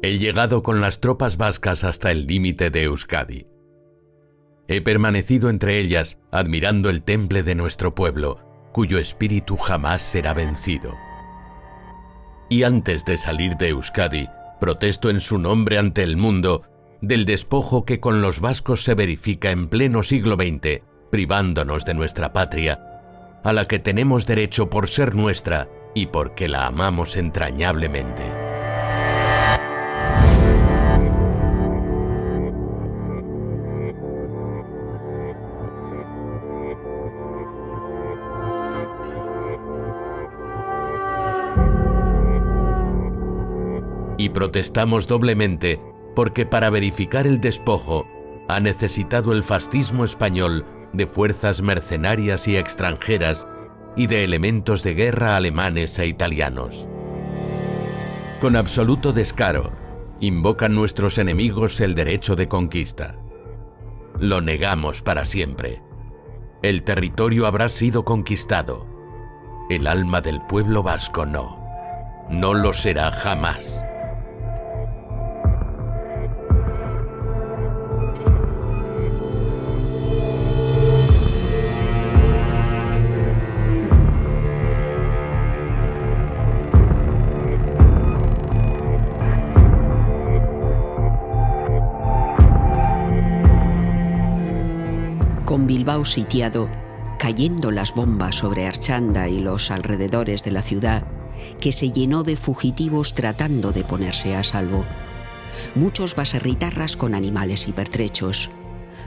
He llegado con las tropas vascas hasta el límite de Euskadi. He permanecido entre ellas, admirando el temple de nuestro pueblo, cuyo espíritu jamás será vencido. Y antes de salir de Euskadi, protesto en su nombre ante el mundo del despojo que con los vascos se verifica en pleno siglo XX, privándonos de nuestra patria, a la que tenemos derecho por ser nuestra y porque la amamos entrañablemente. Y protestamos doblemente porque para verificar el despojo ha necesitado el fascismo español de fuerzas mercenarias y extranjeras y de elementos de guerra alemanes e italianos. Con absoluto descaro, invocan nuestros enemigos el derecho de conquista. Lo negamos para siempre. El territorio habrá sido conquistado. El alma del pueblo vasco no. No lo será jamás. Con Bilbao sitiado, cayendo las bombas sobre Archanda y los alrededores de la ciudad, que se llenó de fugitivos tratando de ponerse a salvo. Muchos baserritarras con animales y pertrechos.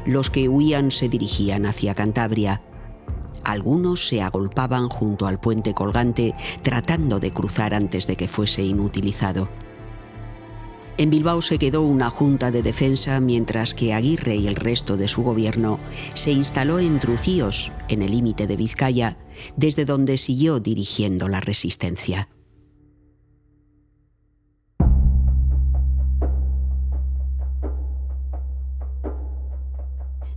Los que huían se dirigían hacia Cantabria. Algunos se agolpaban junto al puente colgante tratando de cruzar antes de que fuese inutilizado. En Bilbao se quedó una junta de defensa mientras que Aguirre y el resto de su gobierno se instaló en Trucíos, en el límite de Vizcaya, desde donde siguió dirigiendo la resistencia.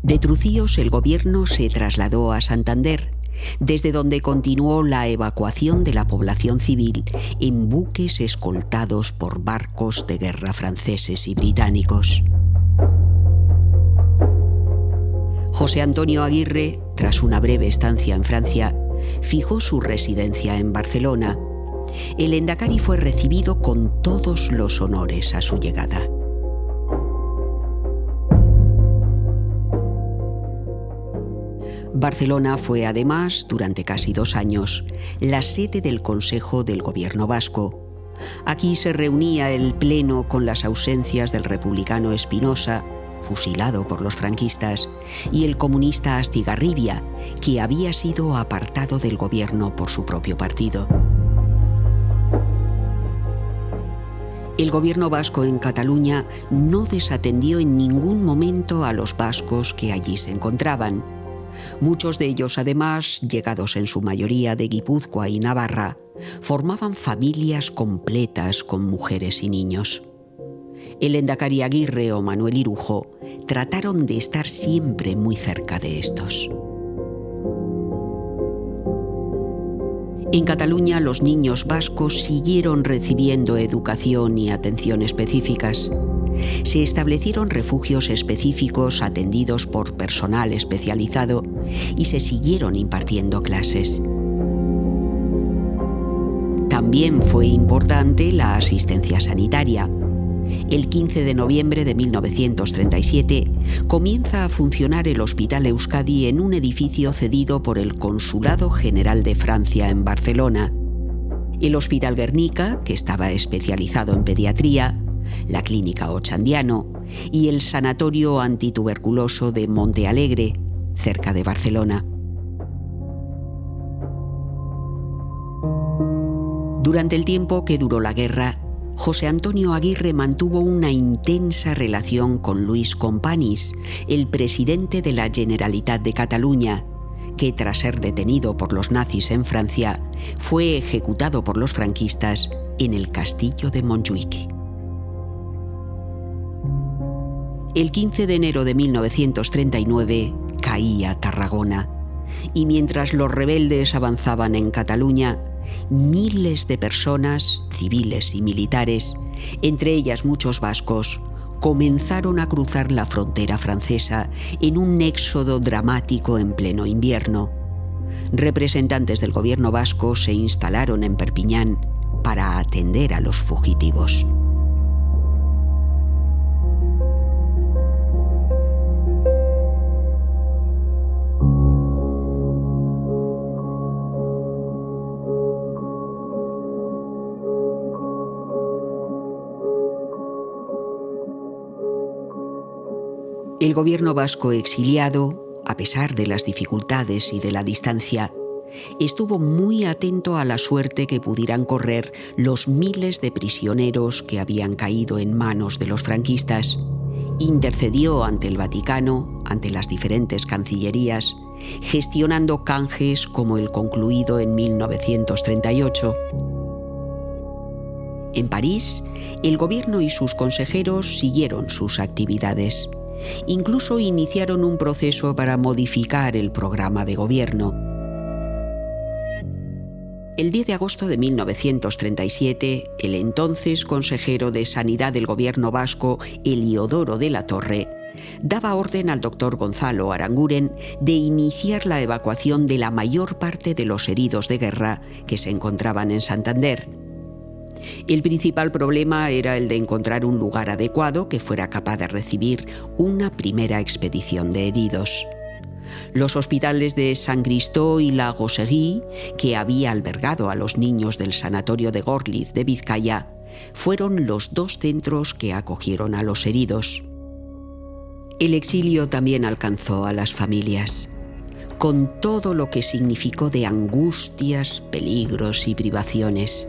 De Trucíos el gobierno se trasladó a Santander, desde donde continuó la evacuación de la población civil en buques escoltados por barcos de guerra franceses y británicos. José Antonio Aguirre, tras una breve estancia en Francia, fijó su residencia en Barcelona. El Endacari fue recibido con todos los honores a su llegada. Barcelona fue además, durante casi 2 años, la sede del Consejo del Gobierno vasco. Aquí se reunía el Pleno con las ausencias del republicano Espinosa, fusilado por los franquistas, y el comunista Astigarribia, que había sido apartado del gobierno por su propio partido. El gobierno vasco en Cataluña no desatendió en ningún momento a los vascos que allí se encontraban. Muchos de ellos, además, llegados en su mayoría de Guipúzcoa y Navarra, formaban familias completas con mujeres y niños. El Endacari Aguirre o Manuel Irujo trataron de estar siempre muy cerca de estos. En Cataluña, los niños vascos siguieron recibiendo educación y atención específicas. Se establecieron refugios específicos atendidos por personal especializado y se siguieron impartiendo clases. También fue importante la asistencia sanitaria. El 15 de noviembre de 1937 comienza a funcionar el Hospital Euskadi en un edificio cedido por el Consulado General de Francia en Barcelona. El Hospital Guernica, que estaba especializado en pediatría, la Clínica Ochandiano y el Sanatorio Antituberculoso de Monte Alegre, cerca de Barcelona. Durante el tiempo que duró la guerra, José Antonio Aguirre mantuvo una intensa relación con Luis Companys, el presidente de la Generalitat de Cataluña, que tras ser detenido por los nazis en Francia, fue ejecutado por los franquistas en el castillo de Montjuïc. El 15 de enero de 1939 caía Tarragona, y mientras los rebeldes avanzaban en Cataluña, miles de personas, civiles y militares, entre ellas muchos vascos, comenzaron a cruzar la frontera francesa en un éxodo dramático en pleno invierno. Representantes del gobierno vasco se instalaron en Perpiñán para atender a los fugitivos. El gobierno vasco exiliado, a pesar de las dificultades y de la distancia, estuvo muy atento a la suerte que pudieran correr los miles de prisioneros que habían caído en manos de los franquistas. Intercedió ante el Vaticano, ante las diferentes cancillerías, gestionando canjes como el concluido en 1938. En París, el gobierno y sus consejeros siguieron sus actividades. Incluso iniciaron un proceso para modificar el programa de gobierno. El 10 de agosto de 1937, el entonces consejero de Sanidad del gobierno vasco, Eliodoro de la Torre, daba orden al doctor Gonzalo Aranguren de iniciar la evacuación de la mayor parte de los heridos de guerra que se encontraban en Santander. El principal problema era el de encontrar un lugar adecuado que fuera capaz de recibir una primera expedición de heridos. Los hospitales de San Cristó y La Goseguí, que había albergado a los niños del sanatorio de Gorliz de Vizcaya, fueron los dos centros que acogieron a los heridos. El exilio también alcanzó a las familias, con todo lo que significó de angustias, peligros y privaciones.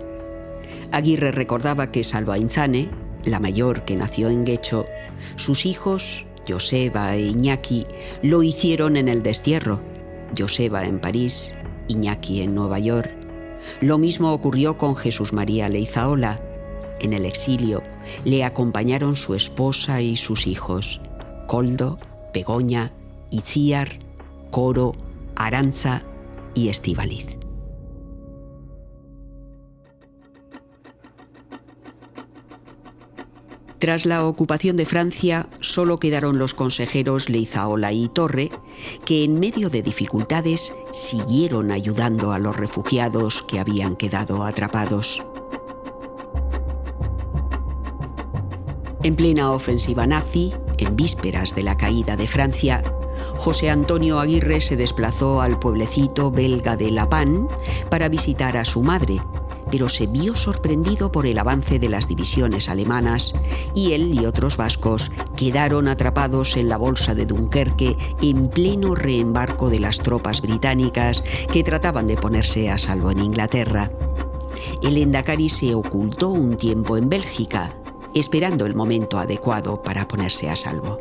Aguirre recordaba que, salvo a Aintzane, la mayor que nació en Guecho, sus hijos, Joseba e Iñaki, lo hicieron en el destierro. Joseba en París, Iñaki en Nueva York. Lo mismo ocurrió con Jesús María Leizaola. En el exilio le acompañaron su esposa y sus hijos, Koldo, Begoña, Itziar, Coro, Arantza y Estíbaliz. Tras la ocupación de Francia, solo quedaron los consejeros Leizaola y Torre, que en medio de dificultades siguieron ayudando a los refugiados que habían quedado atrapados. En plena ofensiva nazi, en vísperas de la caída de Francia, José Antonio Aguirre se desplazó al pueblecito belga de La Panne para visitar a su madre, pero se vio sorprendido por el avance de las divisiones alemanas y él y otros vascos quedaron atrapados en la bolsa de Dunkerque en pleno reembarco de las tropas británicas que trataban de ponerse a salvo en Inglaterra. El Endacari se ocultó un tiempo en Bélgica, esperando el momento adecuado para ponerse a salvo.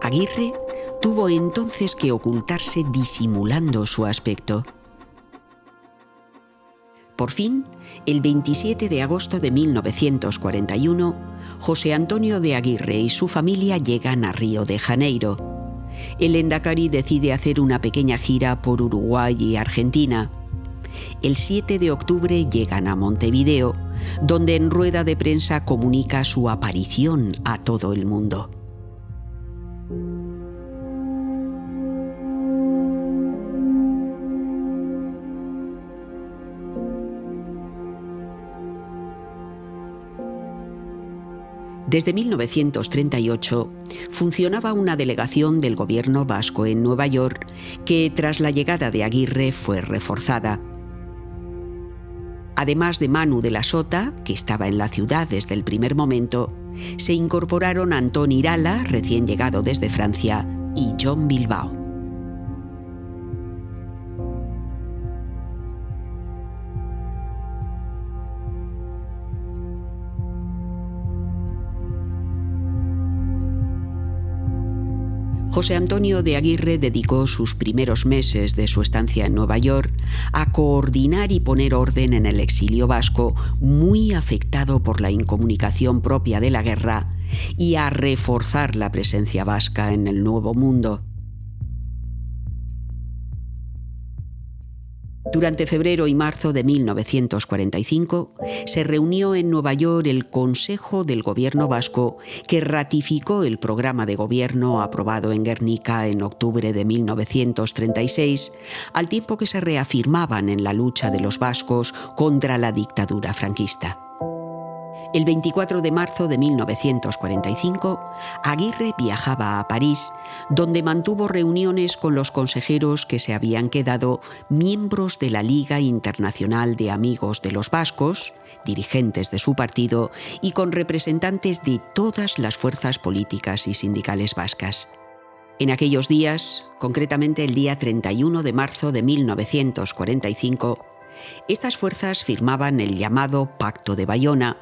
Aguirre tuvo entonces que ocultarse disimulando su aspecto. Por fin, el 27 de agosto de 1941, José Antonio de Aguirre y su familia llegan a Río de Janeiro. El Endacari decide hacer una pequeña gira por Uruguay y Argentina. El 7 de octubre llegan a Montevideo, donde en rueda de prensa comunica su aparición a todo el mundo. Desde 1938 funcionaba una delegación del gobierno vasco en Nueva York que, tras la llegada de Aguirre, fue reforzada. Además de Manu de la Sota, que estaba en la ciudad desde el primer momento, se incorporaron Antón Irala, recién llegado desde Francia, y John Bilbao. José Antonio de Aguirre dedicó sus primeros meses de su estancia en Nueva York a coordinar y poner orden en el exilio vasco, muy afectado por la incomunicación propia de la guerra, y a reforzar la presencia vasca en el Nuevo Mundo. Durante febrero y marzo de 1945 se reunió en Nueva York el Consejo del Gobierno vasco, que ratificó el programa de gobierno aprobado en Guernica en octubre de 1936, al tiempo que se reafirmaban en la lucha de los vascos contra la dictadura franquista. El 24 de marzo de 1945, Aguirre viajaba a París, donde mantuvo reuniones con los consejeros que se habían quedado miembros de la Liga Internacional de Amigos de los Vascos, dirigentes de su partido, y con representantes de todas las fuerzas políticas y sindicales vascas. En aquellos días, concretamente el día 31 de marzo de 1945, estas fuerzas firmaban el llamado Pacto de Bayona,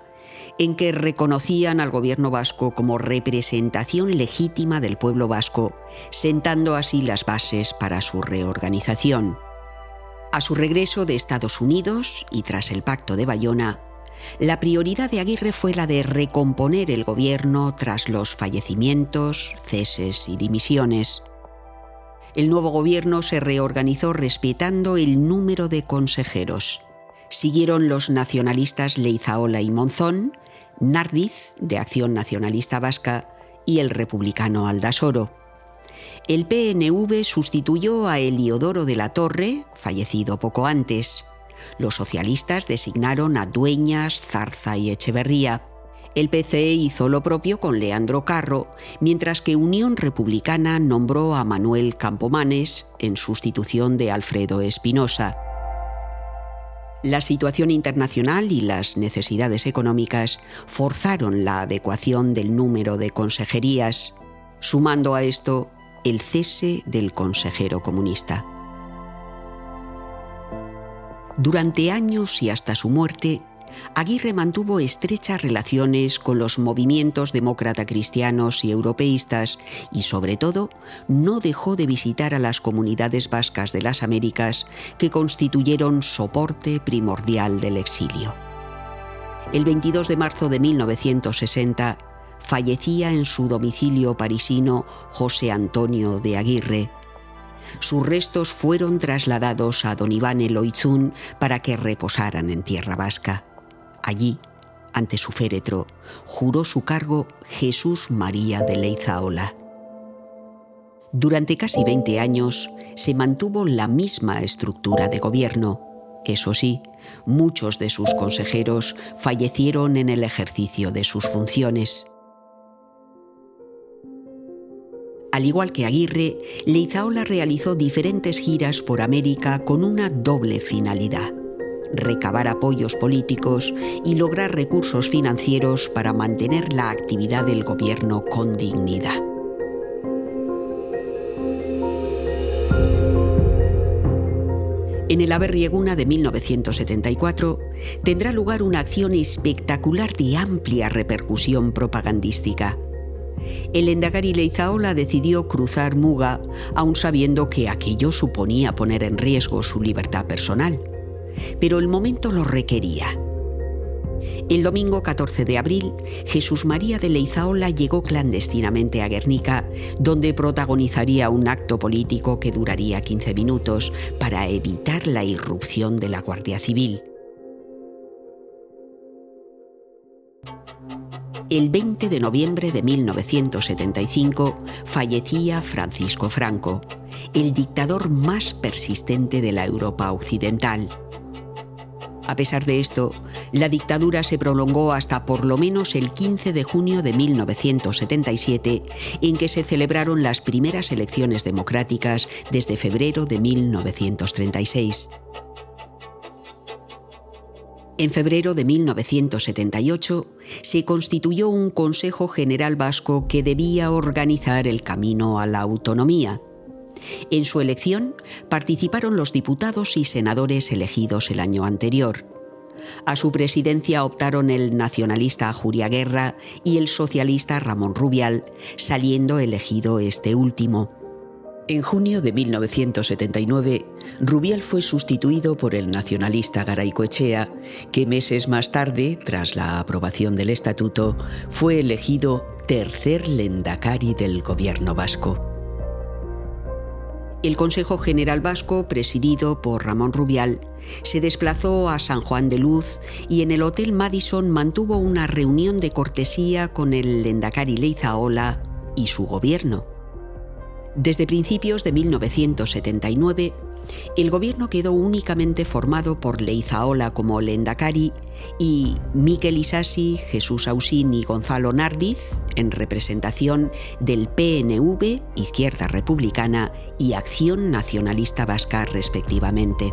en que reconocían al gobierno vasco como representación legítima del pueblo vasco, sentando así las bases para su reorganización. A su regreso de Estados Unidos y tras el Pacto de Bayona, la prioridad de Aguirre fue la de recomponer el gobierno tras los fallecimientos, ceses y dimisiones. El nuevo gobierno se reorganizó respetando el número de consejeros. Siguieron los nacionalistas Leizaola y Monzón, Nardiz, de Acción Nacionalista Vasca, y el republicano Aldasoro. El PNV sustituyó a Eliodoro de la Torre, fallecido poco antes. Los socialistas designaron a Dueñas, Zarza y Echeverría. El PC hizo lo propio con Leandro Carro, mientras que Unión Republicana nombró a Manuel Campomanes en sustitución de Alfredo Espinosa. La situación internacional y las necesidades económicas forzaron la adecuación del número de consejerías, sumando a esto el cese del consejero comunista. Durante años y hasta su muerte, Aguirre mantuvo estrechas relaciones con los movimientos demócrata cristianos y europeístas y, sobre todo, no dejó de visitar a las comunidades vascas de las Américas, que constituyeron soporte primordial del exilio. El 22 de marzo de 1960 fallecía en su domicilio parisino José Antonio de Aguirre. Sus restos fueron trasladados a Don Iván Eloizún para que reposaran en tierra vasca. Allí, ante su féretro, juró su cargo Jesús María de Leizaola. Durante casi 20 años se mantuvo la misma estructura de gobierno. Eso sí, muchos de sus consejeros fallecieron en el ejercicio de sus funciones. Al igual que Aguirre, Leizaola realizó diferentes giras por América con una doble finalidad: recabar apoyos políticos y lograr recursos financieros para mantener la actividad del gobierno con dignidad. En el Aberri-Eguna de 1974 tendrá lugar una acción espectacular de amplia repercusión propagandística. El lehendakari Leizaola decidió cruzar Muga, aun sabiendo que aquello suponía poner en riesgo su libertad personal. Pero el momento lo requería. El domingo 14 de abril, Jesús María de Leizaola llegó clandestinamente a Guernica, donde protagonizaría un acto político que duraría 15 minutos para evitar la irrupción de la Guardia Civil. El 20 de noviembre de 1975 fallecía Francisco Franco, el dictador más persistente de la Europa occidental. A pesar de esto, la dictadura se prolongó hasta por lo menos el 15 de junio de 1977, en que se celebraron las primeras elecciones democráticas desde febrero de 1936. En febrero de 1978 se constituyó un Consejo General Vasco que debía organizar el camino a la autonomía. En su elección participaron los diputados y senadores elegidos el año anterior. A su presidencia optaron el nacionalista Ajuria Guerra y el socialista Ramón Rubial, saliendo elegido este último. En junio de 1979, Rubial fue sustituido por el nacionalista Garaikoetxea, que meses más tarde, tras la aprobación del estatuto, fue elegido tercer lehendakari del gobierno vasco. El Consejo General Vasco, presidido por Ramón Rubial, se desplazó a San Juan de Luz y en el Hotel Madison mantuvo una reunión de cortesía con el Lehendakari Leizaola y su gobierno. Desde principios de 1979, el gobierno quedó únicamente formado por Leizaola como lehendakari y Mikel Isasi, Jesús Ausín y Gonzalo Nardiz en representación del PNV, Izquierda Republicana y Acción Nacionalista Vasca respectivamente.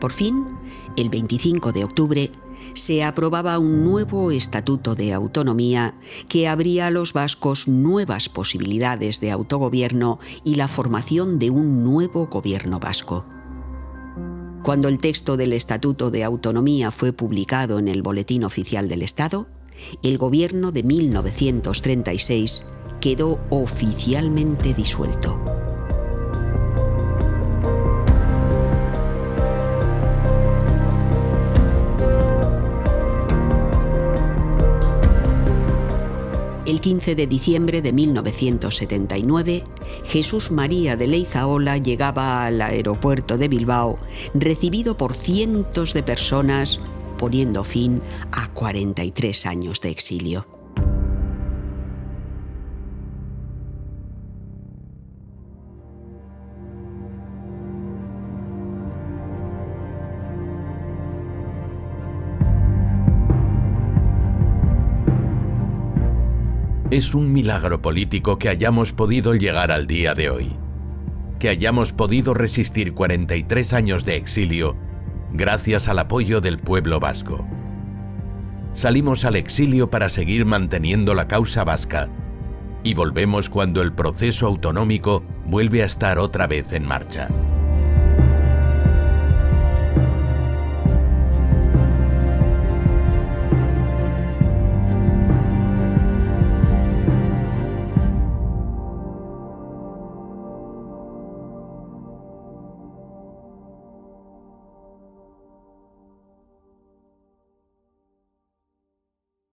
Por fin, el 25 de octubre, se aprobaba un nuevo Estatuto de Autonomía que abría a los vascos nuevas posibilidades de autogobierno y la formación de un nuevo gobierno vasco. Cuando el texto del Estatuto de Autonomía fue publicado en el Boletín Oficial del Estado, el gobierno de 1936 quedó oficialmente disuelto. El 15 de diciembre de 1979, Jesús María de Leizaola llegaba al aeropuerto de Bilbao, recibido por cientos de personas, poniendo fin a 43 años de exilio. Es un milagro político que hayamos podido llegar al día de hoy, que hayamos podido resistir 43 años de exilio gracias al apoyo del pueblo vasco. Salimos al exilio para seguir manteniendo la causa vasca y volvemos cuando el proceso autonómico vuelve a estar otra vez en marcha.